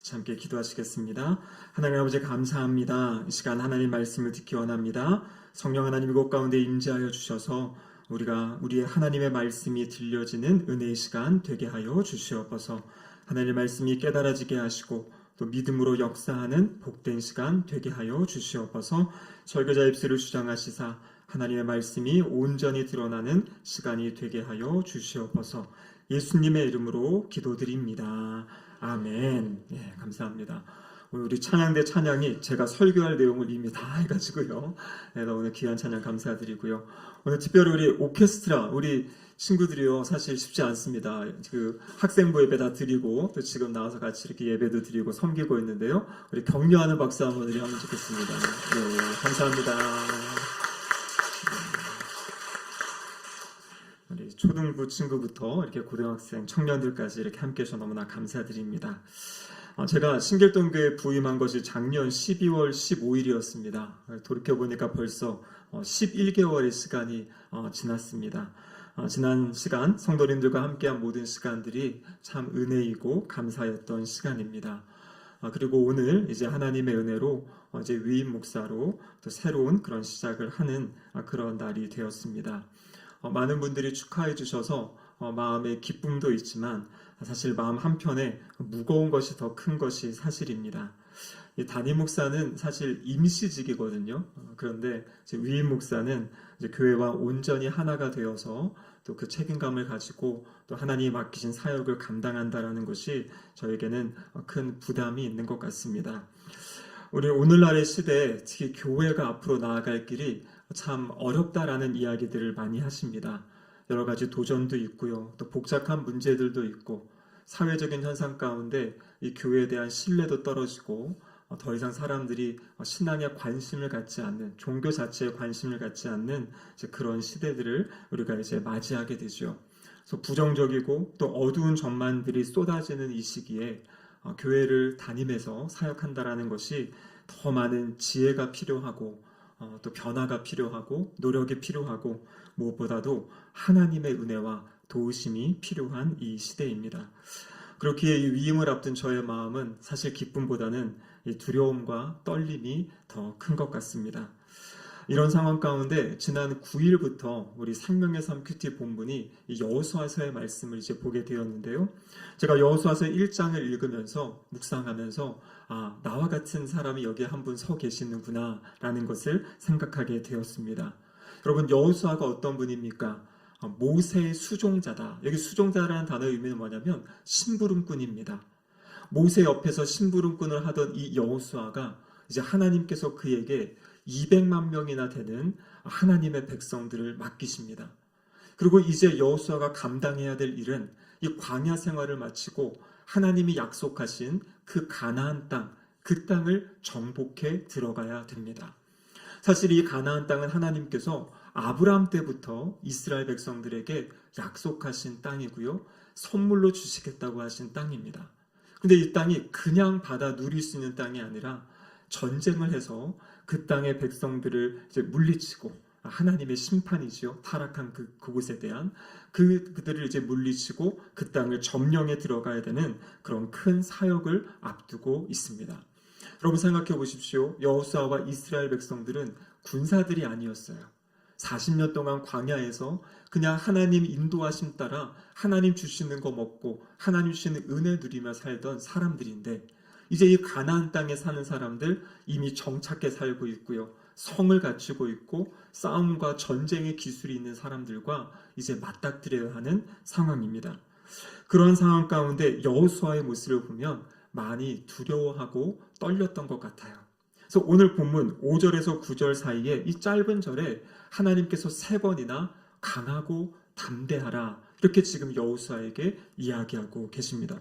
함께 기도하시겠습니다. 하나님 아버지 감사합니다. 이 시간 하나님 말씀을 듣기 원합니다. 성령 하나님 이곳 가운데 임재하여 주셔서 우리의 하나님의 말씀이 들려지는 은혜의 시간 되게 하여 주시옵소서. 하나님의 말씀이 깨달아지게 하시고 또 믿음으로 역사하는 복된 시간 되게 하여 주시옵소서. 설교자 입술을 주장하시사 하나님의 말씀이 온전히 드러나는 시간이 되게 하여 주시옵소서. 예수님의 이름으로 기도드립니다. 아멘. 예, 감사합니다. 오늘 우리 찬양대 찬양이 제가 설교할 내용을 이미 다 해가지고요. 네, 오늘 귀한 찬양 감사드리고요. 오늘 특별히 우리 오케스트라, 우리 친구들이요. 사실 쉽지 않습니다. 그 학생부 예배 다 드리고 또 지금 나와서 같이 이렇게 예배도 드리고 섬기고 있는데요. 우리 격려하는 박수 한번 드리면 좋겠습니다. 네, 감사합니다. 우리 초등부 친구부터 이렇게 고등학생, 청년들까지 이렇게 함께 해주셔서 너무나 감사드립니다. 제가 신길동교에 부임한 것이 작년 12월 15일이었습니다. 돌이켜보니까 벌써 11개월의 시간이 지났습니다. 지난 시간 성도님들과 함께한 모든 시간들이 참 은혜이고 감사였던 시간입니다. 그리고 오늘 이제 하나님의 은혜로 이제 위임 목사로 또 새로운 그런 시작을 하는 그런 날이 되었습니다. 많은 분들이 축하해 주셔서 마음의 기쁨도 있지만 사실 마음 한편에 무거운 것이 더 큰 것이 사실입니다. 이 담임 목사는 사실 임시직이거든요. 그런데 위임 목사는 이제 교회와 온전히 하나가 되어서 또 그 책임감을 가지고 또 하나님이 맡기신 사역을 감당한다라는 것이 저에게는 큰 부담이 있는 것 같습니다. 우리 오늘날의 시대에 특히 교회가 앞으로 나아갈 길이 참 어렵다라는 이야기들을 많이 하십니다. 여러 가지 도전도 있고요. 또 복잡한 문제들도 있고 사회적인 현상 가운데 이 교회에 대한 신뢰도 떨어지고 더 이상 사람들이 신앙에 관심을 갖지 않는, 종교 자체에 관심을 갖지 않는 그런 시대들을 우리가 이제 맞이하게 되죠. 그래서 부정적이고 또 어두운 전망들이 쏟아지는 이 시기에 교회를 다니면서 사역한다라는 것이 더 많은 지혜가 필요하고 또 변화가 필요하고 노력이 필요하고 무엇보다도 하나님의 은혜와 도우심이 필요한 이 시대입니다. 그렇기에 이 위임을 앞둔 저의 마음은 사실 기쁨보다는 이 두려움과 떨림이 더 큰 것 같습니다. 이런 상황 가운데 지난 9일부터 우리 생명의 삶 큐티 본문이 여호수아서의 말씀을 이제 보게 되었는데요. 제가 여호수아서 1장을 읽으면서 묵상하면서 나와 같은 사람이 여기에 한 분 서 계시는구나 라는 것을 생각하게 되었습니다. 여러분, 여호수아가 어떤 분입니까? 모세의 수종자다. 여기 수종자라는 단어의 의미는 뭐냐면 심부름꾼입니다. 모세 옆에서 심부름꾼을 하던 이 여호수아가 이제 하나님께서 그에게 200만 명이나 되는 하나님의 백성들을 맡기십니다. 그리고 이제 여호수아가 감당해야 될 일은 이 광야 생활을 마치고 하나님이 약속하신 그 가나안 땅, 그 땅을 정복해 들어가야 됩니다. 사실 이 가나안 땅은 하나님께서 아브라함 때부터 이스라엘 백성들에게 약속하신 땅이고요. 선물로 주시겠다고 하신 땅입니다. 근데 이 땅이 그냥 받아 누릴 수 있는 땅이 아니라 전쟁을 해서 그 땅의 백성들을 이제 물리치고 하나님의 심판이지요. 타락한 그곳에 대한 그들을 이제 물리치고 그 땅을 점령해 들어가야 되는 그런 큰 사역을 앞두고 있습니다. 여러분 생각해 보십시오. 여호수아와 이스라엘 백성들은 군사들이 아니었어요. 40년 동안 광야에서 그냥 하나님 인도하심 따라 하나님 주시는 거 먹고 하나님 주시는 은혜 누리며 살던 사람들인데 이제 이 가나안 땅에 사는 사람들 이미 정착해 살고 있고요. 성을 갖추고 있고 싸움과 전쟁의 기술이 있는 사람들과 이제 맞닥뜨려야 하는 상황입니다. 그런 상황 가운데 여호수아의 모습을 보면 많이 두려워하고 떨렸던 것 같아요. 그래서 오늘 본문 5절에서 9절 사이에 이 짧은 절에 하나님께서 3번이나 강하고 담대하라 이렇게 지금 여호수아에게 이야기하고 계십니다.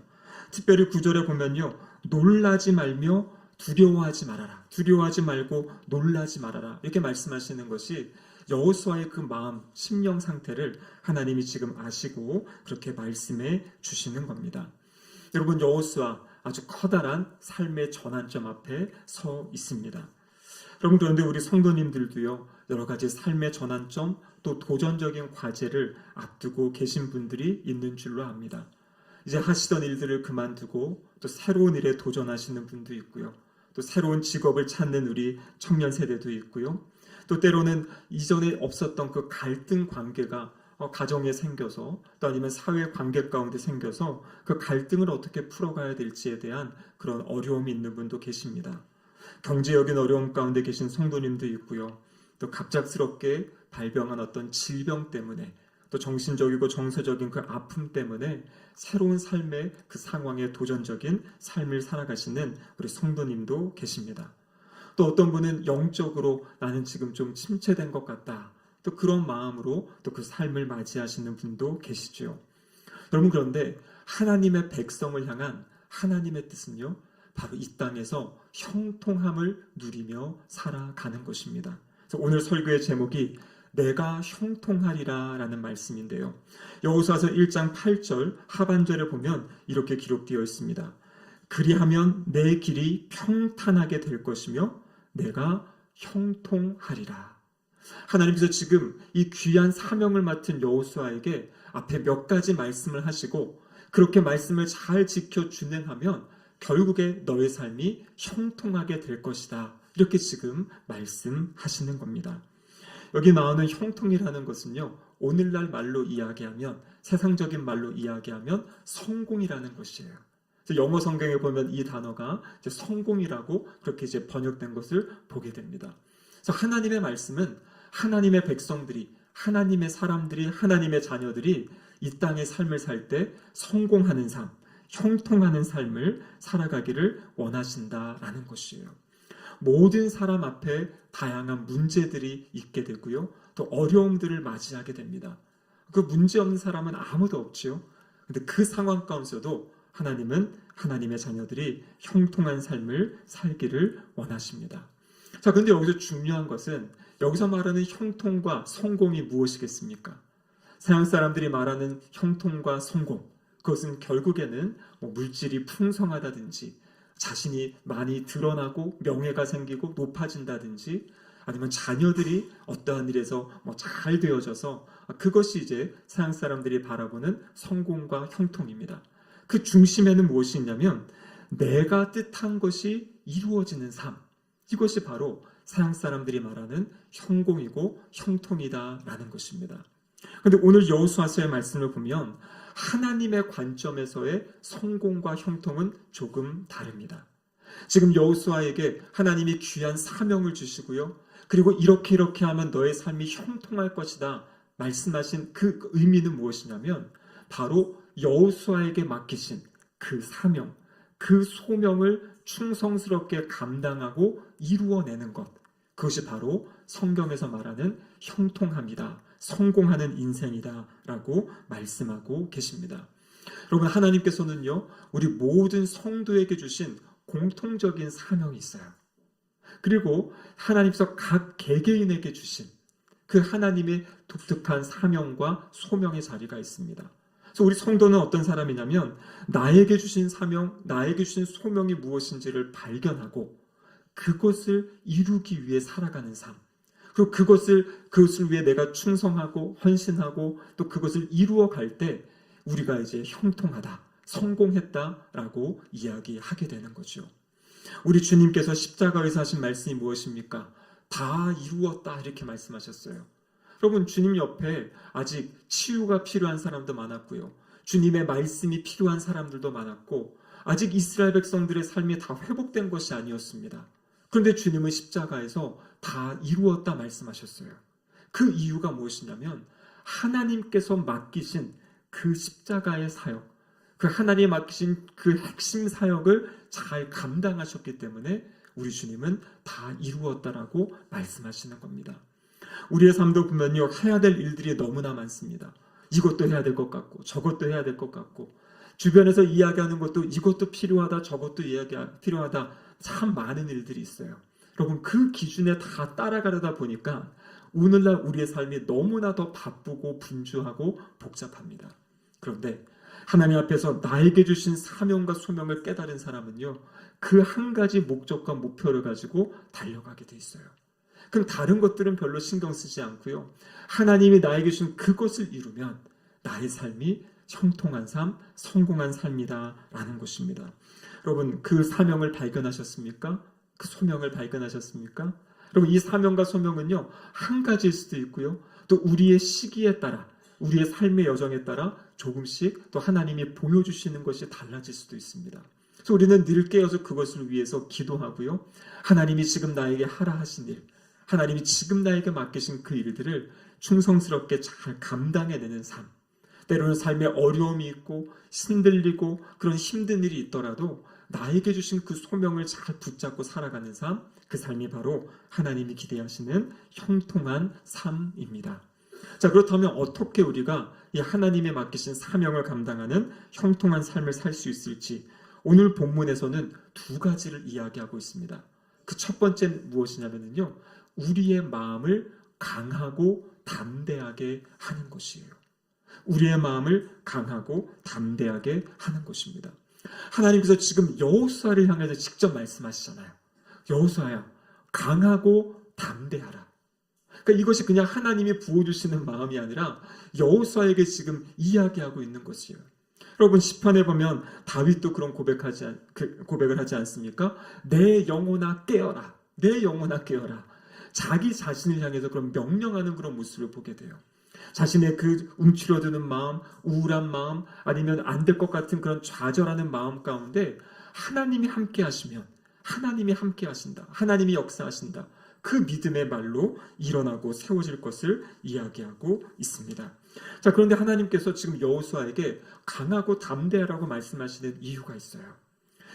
특별히 9절에 보면요. 놀라지 말며 두려워하지 말아라. 두려워하지 말고 놀라지 말아라. 이렇게 말씀하시는 것이 여호수아의 그 마음, 심령 상태를 하나님이 지금 아시고 그렇게 말씀해 주시는 겁니다. 여러분, 여호수아 아주 커다란 삶의 전환점 앞에 서 있습니다. 여러분, 그런데 우리 성도님들도요. 여러 가지 삶의 전환점 또 도전적인 과제를 앞두고 계신 분들이 있는 줄로 압니다. 이제 하시던 일들을 그만두고 또 새로운 일에 도전하시는 분도 있고요. 또 새로운 직업을 찾는 우리 청년 세대도 있고요. 또 때로는 이전에 없었던 그 갈등 관계가 가정에 생겨서 또 아니면 사회 관계 가운데 생겨서 그 갈등을 어떻게 풀어가야 될지에 대한 그런 어려움이 있는 분도 계십니다. 경제적인 어려움 가운데 계신 성도님도 있고요. 또 갑작스럽게 발병한 어떤 질병 때문에 또 정신적이고 정서적인 그 아픔 때문에 새로운 삶의 그 상황에 도전적인 삶을 살아가시는 우리 성도님도 계십니다. 또 어떤 분은 영적으로 나는 지금 좀 침체된 것 같다. 또 그런 마음으로 또 그 삶을 맞이하시는 분도 계시죠. 여러분, 그런데 하나님의 백성을 향한 하나님의 뜻은요, 바로 이 땅에서 형통함을 누리며 살아가는 것입니다. 그래서 오늘 설교의 제목이 내가 형통하리라 라는 말씀인데요. 여호수아서 1장 8절 하반절에 보면 이렇게 기록되어 있습니다. 그리하면 내 길이 평탄하게 될 것이며 내가 형통하리라. 하나님께서 지금 이 귀한 사명을 맡은 여호수아에게 앞에 몇 가지 말씀을 하시고 그렇게 말씀을 잘 지켜 준행하면 결국에 너의 삶이 형통하게 될 것이다. 이렇게 지금 말씀하시는 겁니다. 여기 나오는 형통이라는 것은요, 오늘날 말로 이야기하면, 세상적인 말로 이야기하면 성공이라는 것이에요. 영어 성경에 보면 이 단어가 이제 성공이라고 그렇게 이제 번역된 것을 보게 됩니다. 그래서 하나님의 말씀은 하나님의 백성들이, 하나님의 사람들이, 하나님의 자녀들이 이 땅의 삶을 살 때 성공하는 삶, 형통하는 삶을 살아가기를 원하신다라는 것이에요. 모든 사람 앞에 다양한 문제들이 있게 되고요. 또 어려움들을 맞이하게 됩니다. 그 문제 없는 사람은 아무도 없지요. 근데 그 상황 가운데서도 하나님은 하나님의 자녀들이 형통한 삶을 살기를 원하십니다. 자, 근데 여기서 중요한 것은 여기서 말하는 형통과 성공이 무엇이겠습니까? 서양 사람들이 말하는 형통과 성공, 그것은 결국에는 물질이 풍성하다든지 자신이 많이 드러나고 명예가 생기고 높아진다든지 아니면 자녀들이 어떠한 일에서 잘 되어져서 그것이 이제 서양 사람들이 바라보는 성공과 형통입니다. 그 중심에는 무엇이 있냐면 내가 뜻한 것이 이루어지는 삶, 이것이 바로 서양 사람들이 말하는 형공이고 형통이다라는 것입니다. 그런데 오늘 여호수아서의 말씀을 보면 하나님의 관점에서의 성공과 형통은 조금 다릅니다. 지금 여호수아에게 하나님이 귀한 사명을 주시고요. 그리고 이렇게 하면 너의 삶이 형통할 것이다 말씀하신 그 의미는 무엇이냐면 바로 여호수아에게 맡기신 그 사명, 그 소명을 충성스럽게 감당하고 이루어내는 것, 그것이 바로 성경에서 말하는 형통함이다, 성공하는 인생이다라고 말씀하고 계십니다. 여러분, 하나님께서는요, 우리 모든 성도에게 주신 공통적인 사명이 있어요. 그리고 하나님께서 각 개개인에게 주신 그 하나님의 독특한 사명과 소명의 자리가 있습니다. 그래서 우리 성도는 어떤 사람이냐면 나에게 주신 사명, 나에게 주신 소명이 무엇인지를 발견하고 그것을 이루기 위해 살아가는 삶, 그리고 그것을 위해 내가 충성하고 헌신하고 또 그것을 이루어갈 때 우리가 이제 형통하다, 성공했다라고 이야기하게 되는 거죠. 우리 주님께서 십자가에서 하신 말씀이 무엇입니까? 다 이루었다 이렇게 말씀하셨어요. 여러분, 주님 옆에 아직 치유가 필요한 사람도 많았고요. 주님의 말씀이 필요한 사람들도 많았고 아직 이스라엘 백성들의 삶이 다 회복된 것이 아니었습니다. 그런데 주님은 십자가에서 다 이루었다 말씀하셨어요. 그 이유가 무엇이냐면 하나님께서 맡기신 그 십자가의 사역, 그 하나님이 맡기신 그 핵심 사역을 잘 감당하셨기 때문에 우리 주님은 다 이루었다라고 말씀하시는 겁니다. 우리의 삶도 보면요, 해야 될 일들이 너무나 많습니다. 이것도 해야 될 것 같고 저것도 해야 될 것 같고 주변에서 이야기하는 것도 이것도 필요하다 저것도 필요하다, 참 많은 일들이 있어요. 여러분, 그 기준에 다 따라가려다 보니까 오늘날 우리의 삶이 너무나 더 바쁘고 분주하고 복잡합니다. 그런데 하나님 앞에서 나에게 주신 사명과 소명을 깨달은 사람은요, 그 한 가지 목적과 목표를 가지고 달려가게 돼 있어요. 그럼 다른 것들은 별로 신경 쓰지 않고요, 하나님이 나에게 주신 그것을 이루면 나의 삶이 형통한 삶, 성공한 삶이다라는 것입니다. 여러분, 그 사명을 발견하셨습니까? 그 소명을 발견하셨습니까? 여러분, 이 사명과 소명은요, 한 가지일 수도 있고요. 또 우리의 시기에 따라, 우리의 삶의 여정에 따라 조금씩 또 하나님이 보여주시는 것이 달라질 수도 있습니다. 그래서 우리는 늘 깨어서 그것을 위해서 기도하고요. 하나님이 지금 나에게 하라 하신 일, 하나님이 지금 나에게 맡기신 그 일들을 충성스럽게 잘 감당해내는 삶. 때로는 삶에 어려움이 있고 힘들리고 그런 힘든 일이 있더라도 나에게 주신 그 소명을 잘 붙잡고 살아가는 삶, 그 삶이 바로 하나님이 기대하시는 형통한 삶입니다. 자, 그렇다면 어떻게 우리가 이 하나님이 맡기신 사명을 감당하는 형통한 삶을 살 수 있을지 오늘 본문에서는 두 가지를 이야기하고 있습니다. 그 첫 번째 무엇이냐면요, 우리의 마음을 강하고 담대하게 하는 것이에요. 우리의 마음을 강하고 담대하게 하는 것입니다. 하나님께서 지금 여호수아를 향해서 직접 말씀하시잖아요. 여호수아야, 강하고 담대하라. 그러니까 이것이 그냥 하나님이 부어주시는 마음이 아니라 여호수아에게 지금 이야기하고 있는 것이에요. 여러분, 시편에 보면 다윗도 그런 고백을 하지 않습니까? 내 영혼아 깨어라. 내 영혼아 깨어라. 자기 자신을 향해서 그런 명령하는 그런 모습을 보게 돼요. 자신의 그 움츠러드는 마음, 우울한 마음, 아니면 안 될 것 같은 그런 좌절하는 마음 가운데 하나님이 함께 하시면, 하나님이 함께 하신다. 하나님이 역사하신다. 그 믿음의 말로 일어나고 세워질 것을 이야기하고 있습니다. 자, 그런데 하나님께서 지금 여호수아에게 강하고 담대하라고 말씀하시는 이유가 있어요.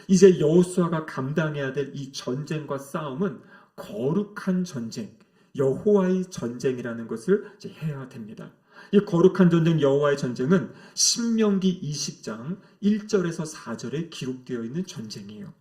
이제 여호수아가 감당해야 될 이 전쟁과 싸움은 거룩한 전쟁, 여호와의 전쟁이라는 것을 이제 해야 됩니다. 이 거룩한 전쟁, 여호와의 전쟁은 신명기 20장 1절에서 4절에 기록되어 있는 전쟁이에요.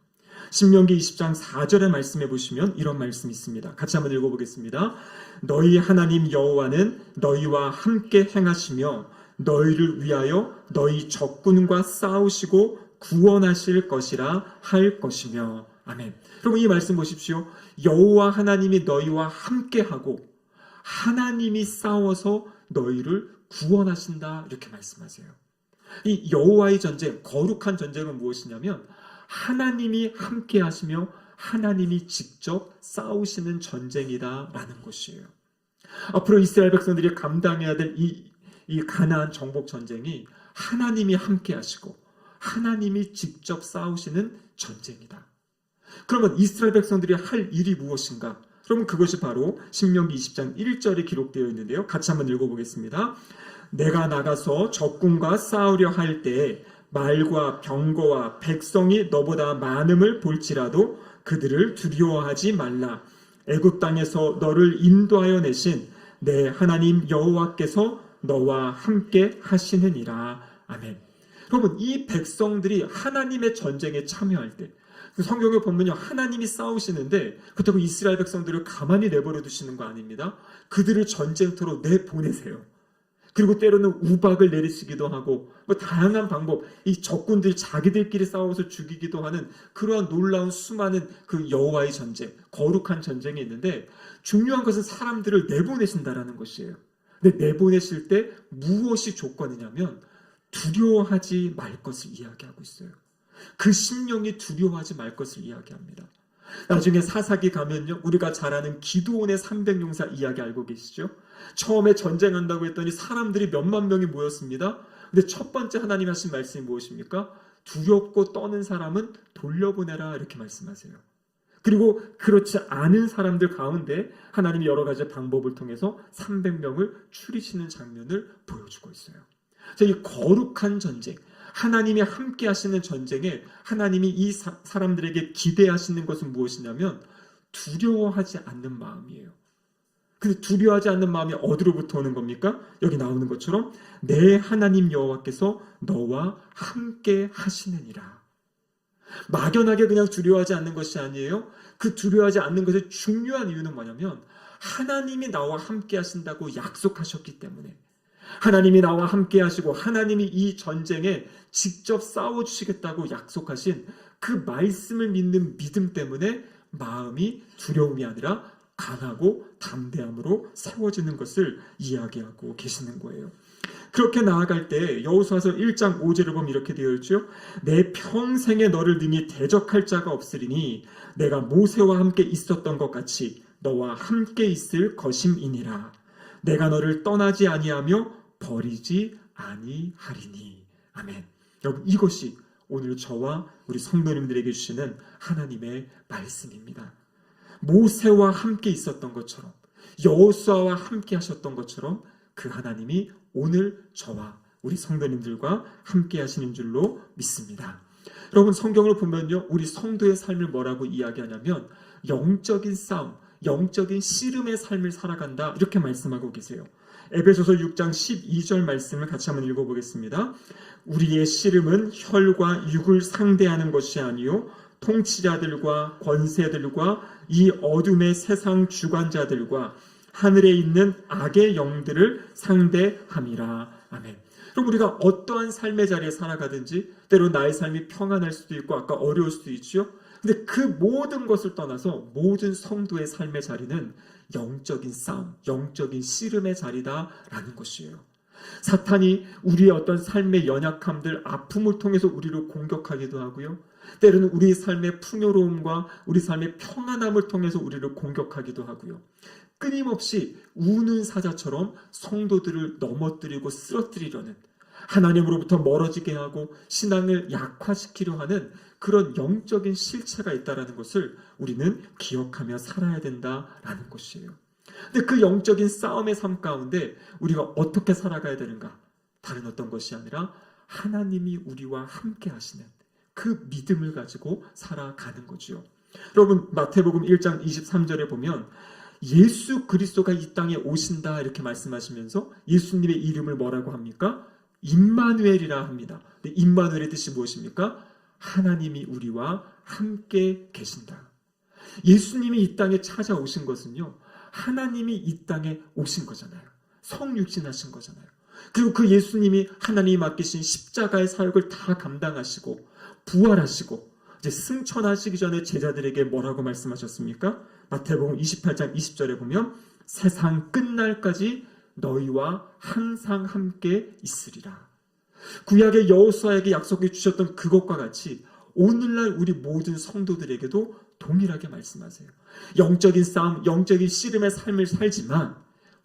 신명기 20장 4절의 말씀에 보시면 이런 말씀이 있습니다. 같이 한번 읽어보겠습니다. 너희 하나님 여호와는 너희와 함께 행하시며 너희를 위하여 너희 적군과 싸우시고 구원하실 것이라 할 것이며. 아멘. 여러분, 이 말씀 보십시오. 여호와 하나님이 너희와 함께하고 하나님이 싸워서 너희를 구원하신다, 이렇게 말씀하세요. 이 여호와의 전쟁, 거룩한 전쟁은 무엇이냐면 하나님이 함께하시며 하나님이 직접 싸우시는 전쟁이다라는 것이에요. 앞으로 이스라엘 백성들이 감당해야 될 이 가나안 정복 전쟁이 하나님이 함께하시고 하나님이 직접 싸우시는 전쟁이다. 그러면 이스라엘 백성들이 할 일이 무엇인가? 그러면 그것이 바로 신명기 20장 1절에 기록되어 있는데요. 같이 한번 읽어보겠습니다. 내가 나가서 적군과 싸우려 할 때에 말과 병거와 백성이 너보다 많음을 볼지라도 그들을 두려워하지 말라. 애굽 땅에서 너를 인도하여 내신 내 하나님 여호와께서 너와 함께 하시느니라. 아멘. 여러분, 이 백성들이 하나님의 전쟁에 참여할 때 성경에 보면요, 하나님이 싸우시는데 그렇다고 이스라엘 백성들을 가만히 내버려 두시는 거 아닙니다. 그들을 전쟁터로 내보내세요. 그리고 때로는 우박을 내리시기도 하고 뭐 다양한 방법, 이 적군들이 자기들끼리 싸워서 죽이기도 하는 그러한 놀라운 수많은 그 여호와의 전쟁, 거룩한 전쟁이 있는데 중요한 것은 사람들을 내보내신다라는 것이에요. 근데 내보내실 때 무엇이 조건이냐면 두려워하지 말 것을 이야기하고 있어요. 그 심령이 두려워하지 말 것을 이야기합니다. 나중에 사사기 가면요, 우리가 잘 아는 기드온의 300용사 이야기 알고 계시죠? 처음에 전쟁한다고 했더니 사람들이 몇만 명이 모였습니다. 근데 첫 번째 하나님 하신 말씀이 무엇입니까? 두렵고 떠는 사람은 돌려보내라, 이렇게 말씀하세요. 그리고 그렇지 않은 사람들 가운데 하나님이 여러 가지 방법을 통해서 300명을 추리시는 장면을 보여주고 있어요. 이 거룩한 전쟁, 하나님이 함께 하시는 전쟁에 하나님이 이 사람들에게 기대하시는 것은 무엇이냐면 두려워하지 않는 마음이에요. 근데 두려워하지 않는 마음이 어디로부터 오는 겁니까? 여기 나오는 것처럼 내 하나님 여호와께서 너와 함께 하시느니라. 막연하게 그냥 두려워하지 않는 것이 아니에요. 그 두려워하지 않는 것의 중요한 이유는 뭐냐면 하나님이 나와 함께 하신다고 약속하셨기 때문에, 하나님이 나와 함께 하시고 하나님이 이 전쟁에 직접 싸워주시겠다고 약속하신 그 말씀을 믿는 믿음 때문에 마음이 두려움이 아니라 강하고 담대함으로 세워지는 것을 이야기하고 계시는 거예요. 그렇게 나아갈 때 여호수아서 1장 5절을 보면 이렇게 되어 있죠. 내 평생에 너를 능히 대적할 자가 없으리니 내가 모세와 함께 있었던 것 같이 너와 함께 있을 것임이니라. 내가 너를 떠나지 아니하며 버리지 아니하리니. 아멘. 여러분, 이것이 오늘 저와 우리 성도님들에게 주시는 하나님의 말씀입니다. 모세와 함께 있었던 것처럼, 여호수아와 함께 하셨던 것처럼 그 하나님이 오늘 저와 우리 성도님들과 함께 하시는 줄로 믿습니다. 여러분, 성경을 보면요, 우리 성도의 삶을 뭐라고 이야기하냐면 영적인 싸움, 영적인 씨름의 삶을 살아간다, 이렇게 말씀하고 계세요. 에베소서 6장 12절 말씀을 같이 한번 읽어보겠습니다. 우리의 씨름은 혈과 육을 상대하는 것이 아니요 통치자들과 권세들과 이 어둠의 세상 주관자들과 하늘에 있는 악의 영들을 상대함이라. 아멘. 그럼 우리가 어떠한 삶의 자리에 살아가든지 때로 나의 삶이 평안할 수도 있고 아까 어려울 수도 있죠. 근데 그 모든 것을 떠나서 모든 성도의 삶의 자리는 영적인 싸움, 영적인 씨름의 자리다라는 것이에요. 사탄이 우리의 어떤 삶의 연약함들, 아픔을 통해서 우리를 공격하기도 하고요. 때로는 우리 삶의 풍요로움과 우리 삶의 평안함을 통해서 우리를 공격하기도 하고요. 끊임없이 우는 사자처럼 성도들을 넘어뜨리고 쓰러뜨리려는, 하나님으로부터 멀어지게 하고 신앙을 약화시키려 하는 그런 영적인 실체가 있다는 것을 우리는 기억하며 살아야 된다라는 것이에요. 근데 그 영적인 싸움의 삶 가운데 우리가 어떻게 살아가야 되는가? 다른 어떤 것이 아니라 하나님이 우리와 함께 하시는 그 믿음을 가지고 살아가는 거죠. 여러분, 마태복음 1장 23절에 보면 예수 그리스도가 이 땅에 오신다 이렇게 말씀하시면서 예수님의 이름을 뭐라고 합니까? 임마누엘이라 합니다. 근데 임마누엘의 뜻이 무엇입니까? 하나님이 우리와 함께 계신다. 예수님이 이 땅에 찾아오신 것은요, 하나님이 이 땅에 오신 거잖아요. 성육신하신 거잖아요. 그리고 그 예수님이 하나님이 맡기신 십자가의 사역을 다 감당하시고 부활하시고 이제 승천하시기 전에 제자들에게 뭐라고 말씀하셨습니까? 마태복음 28장 20절에 보면 세상 끝날까지 너희와 항상 함께 있으리라. 구약의 여호수아에게 약속해 주셨던 그것과 같이 오늘날 우리 모든 성도들에게도 동일하게 말씀하세요. 영적인 싸움, 영적인 씨름의 삶을 살지만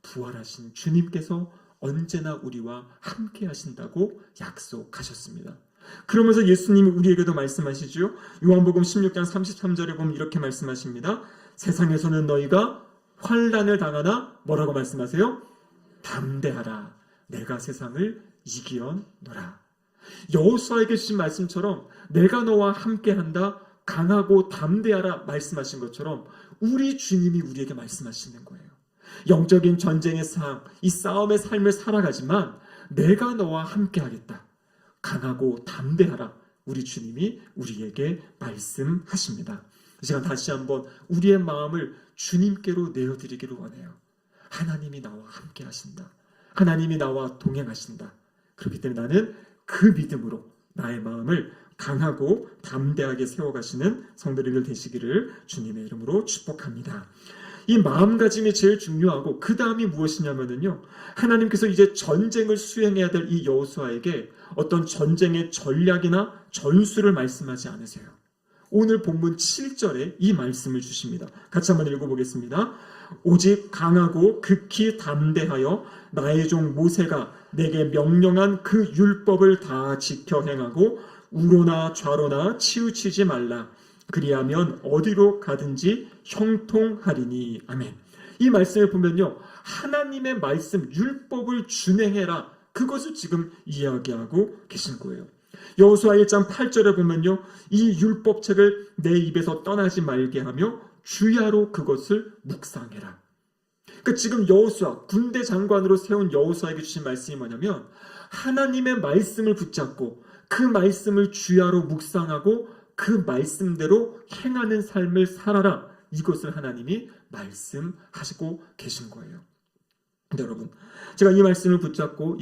부활하신 주님께서 언제나 우리와 함께 하신다고 약속하셨습니다. 그러면서 예수님이 우리에게도 말씀하시죠. 요한복음 16장 33절에 보면 이렇게 말씀하십니다. 세상에서는 너희가 환난을 당하나 뭐라고 말씀하세요? 담대하라. 내가 세상을 이기었노라. 여호수아에게 주신 말씀처럼 내가 너와 함께한다, 강하고 담대하라 말씀하신 것처럼 우리 주님이 우리에게 말씀하시는 거예요. 영적인 전쟁의 삶, 이 싸움의 삶을 살아가지만 내가 너와 함께하겠다, 강하고 담대하라, 우리 주님이 우리에게 말씀하십니다. 이 시간 다시 한번 우리의 마음을 주님께로 내어드리기를 원해요. 하나님이 나와 함께 하신다. 하나님이 나와 동행하신다. 그렇기 때문에 나는 그 믿음으로 나의 마음을 강하고 담대하게 세워가시는 성도님들 되시기를 주님의 이름으로 축복합니다. 이 마음가짐이 제일 중요하고 그 다음이 무엇이냐면요, 하나님께서 이제 전쟁을 수행해야 될 이 여호수아에게 어떤 전쟁의 전략이나 전술을 말씀하지 않으세요. 오늘 본문 7절에 이 말씀을 주십니다. 같이 한번 읽어보겠습니다. 오직 강하고 극히 담대하여 나의 종 모세가 내게 명령한 그 율법을 다 지켜 행하고 우로나 좌로나 치우치지 말라. 그리하면 어디로 가든지 형통하리니. 아멘. 이 말씀을 보면요, 하나님의 말씀 율법을 준행해라, 그것을 지금 이야기하고 계신 거예요. 여호수아 1장 8절에 보면요, 이 율법책을 내 입에서 떠나지 말게 하며 주야로 그것을 묵상해라. 그러니까 지금 여호수아, 군대 장관으로 세운 여호수아에게 주신 말씀이 뭐냐면 하나님의 말씀을 붙잡고 그 말씀을 주야로 묵상하고 그 말씀대로 행하는 삶을 살아라. 이것을 하나님이 말씀하시고 계신 거예요. 근데 여러분, 제가 이 말씀을 붙잡고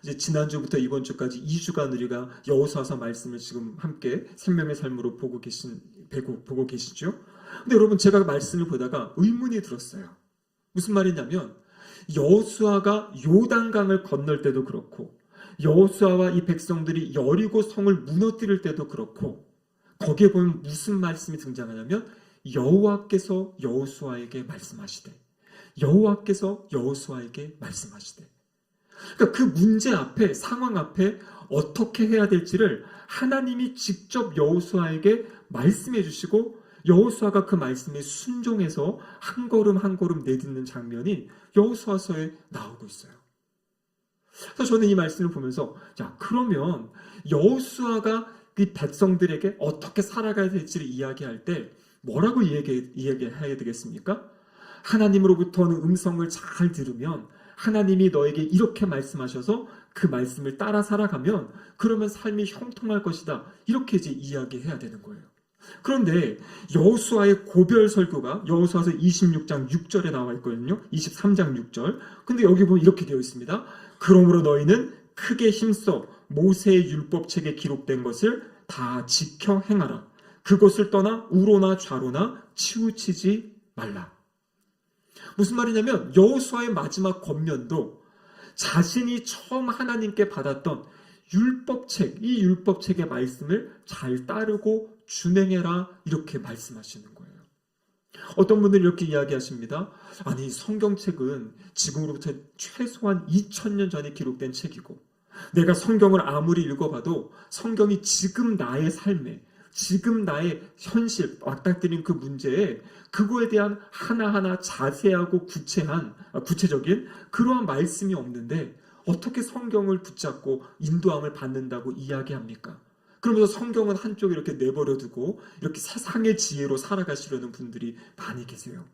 이제 지난주부터 이번 주까지 2주간 우리가 여호수아서 말씀을 지금 함께 생명의 삶으로 보고 계시죠? 근데 여러분, 제가 말씀을 보다가 의문이 들었어요. 무슨 말이냐면 여호수아가 요단강을 건널 때도 그렇고 여호수아와 이 백성들이 여리고 성을 무너뜨릴 때도 그렇고 거기에 보면 무슨 말씀이 등장하냐면 여호와께서 여호수아에게 말씀하시되 여호와께서 여호수아에게 말씀하시되 그러니까 그 문제 앞에 상황 앞에 어떻게 해야 될지를 하나님이 직접 여호수아에게 말씀해 주시고 여호수아가 그 말씀에 순종해서 한 걸음 한 걸음 내딛는 장면이 여호수아서에 나오고 있어요. 그래서 저는 이 말씀을 보면서 야 그러면 여호수아가 이 백성들에게 어떻게 살아가야 될지를 이야기할 때 뭐라고 이야기해야 되겠습니까? 하나님으로부터는 음성을 잘 들으면 하나님이 너에게 이렇게 말씀하셔서 그 말씀을 따라 살아가면 그러면 삶이 형통할 것이다. 이렇게 이제 이야기해야 되는 거예요. 그런데 여호수아의 고별 설교가 여호수아서 26장 6절에 나와 있거든요. 23장 6절. 근데 여기 보면 이렇게 되어 있습니다. 그러므로 너희는 크게 힘써 모세의 율법책에 기록된 것을 다 지켜 행하라. 그것을 떠나 우로나 좌로나 치우치지 말라. 무슨 말이냐면 여호수아의 마지막 권면도 자신이 처음 하나님께 받았던 율법책, 이 율법책의 말씀을 잘 따르고 준행해라 이렇게 말씀하시는 거예요. 어떤 분들이 이렇게 이야기하십니다. 아니 성경책은 지금으로부터 최소한 2000년 전에 기록된 책이고 내가 성경을 아무리 읽어봐도 성경이 지금 나의 삶에 지금 나의 현실 맞닥뜨린 그 문제에 그거에 대한 하나하나 자세하고 구체적인 그러한 말씀이 없는데 어떻게 성경을 붙잡고 인도함을 받는다고 이야기합니까? 그러면서 성경은 한쪽에 이렇게 내버려두고 이렇게 세상의 지혜로 살아가시려는 분들이 많이 계세요.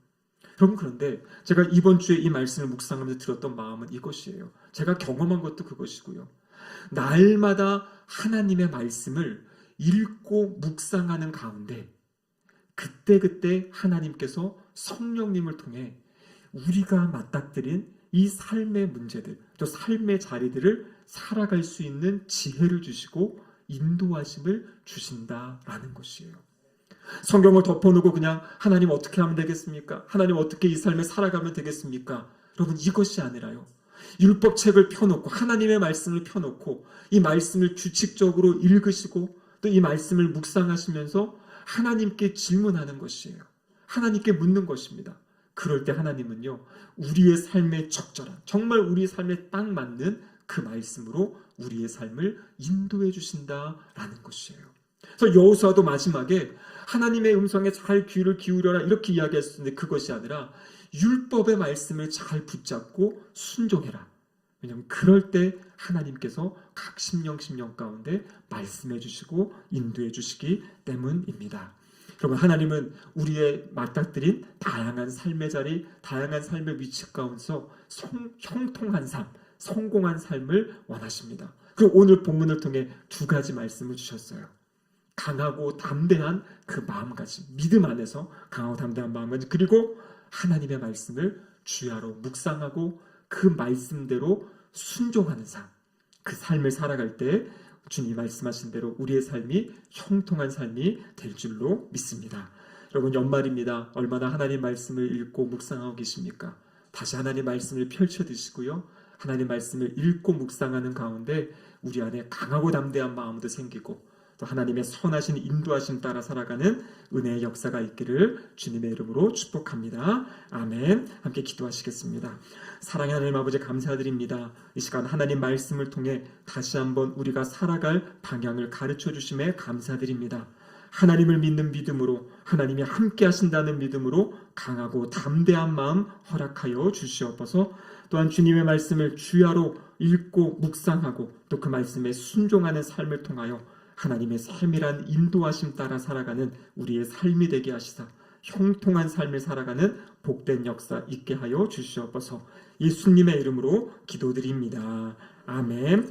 여러분 그런데 제가 이번 주에 이 말씀을 묵상하면서 들었던 마음은 이것이에요. 제가 경험한 것도 그것이고요. 날마다 하나님의 말씀을 읽고 묵상하는 가운데 그때그때 하나님께서 성령님을 통해 우리가 맞닥뜨린 이 삶의 문제들 또 삶의 자리들을 살아갈 수 있는 지혜를 주시고 인도하심을 주신다라는 것이에요. 성경을 덮어놓고 그냥 하나님 어떻게 하면 되겠습니까? 하나님 어떻게 이 삶을 살아가면 되겠습니까? 여러분 이것이 아니라요. 율법책을 펴놓고 하나님의 말씀을 펴놓고 이 말씀을 규칙적으로 읽으시고 또 이 말씀을 묵상하시면서 하나님께 질문하는 것이에요. 하나님께 묻는 것입니다. 그럴 때 하나님은요. 우리의 삶에 적절한 정말 우리의 삶에 딱 맞는 그 말씀으로 우리의 삶을 인도해 주신다라는 것이에요. 그래서 여호수아도 마지막에 하나님의 음성에 잘 귀를 기울여라 이렇게 이야기했었는데 그것이 아니라 율법의 말씀을 잘 붙잡고 순종해라. 왜냐하면 그럴 때 하나님께서 각 심령 가운데 말씀해 주시고 인도해 주시기 때문입니다. 여러분 하나님은 우리의 맞닥뜨린 다양한 삶의 자리, 다양한 삶의 위치 가운데서 형통한 삶, 성공한 삶을 원하십니다. 그리고 오늘 본문을 통해 두 가지 말씀을 주셨어요. 강하고 담대한 그 마음가짐, 믿음 안에서 강하고 담대한 마음가짐, 그리고 하나님의 말씀을 주야로 묵상하고 그 말씀대로 순종하는 삶, 그 삶을 살아갈 때 주님이 말씀하신 대로 우리의 삶이 형통한 삶이 될 줄로 믿습니다. 여러분 연말입니다. 얼마나 하나님 말씀을 읽고 묵상하고 계십니까? 다시 하나님 말씀을 펼쳐드시고요. 하나님 말씀을 읽고 묵상하는 가운데 우리 안에 강하고 담대한 마음도 생기고 또 하나님의 선하신 인도하심 따라 살아가는 은혜의 역사가 있기를 주님의 이름으로 축복합니다. 아멘. 함께 기도하시겠습니다. 사랑의 하나님 아버지 감사드립니다. 이 시간 하나님 말씀을 통해 다시 한번 우리가 살아갈 방향을 가르쳐 주심에 감사드립니다. 하나님을 믿는 믿음으로 하나님이 함께 하신다는 믿음으로 강하고 담대한 마음 허락하여 주시옵소서. 또한 주님의 말씀을 주야로 읽고 묵상하고 또 그 말씀에 순종하는 삶을 통하여 하나님의 세밀한 인도하심 따라 살아가는 우리의 삶이 되게 하시사 형통한 삶을 살아가는 복된 역사 있게 하여 주시옵소서. 예수님의 이름으로 기도드립니다. 아멘.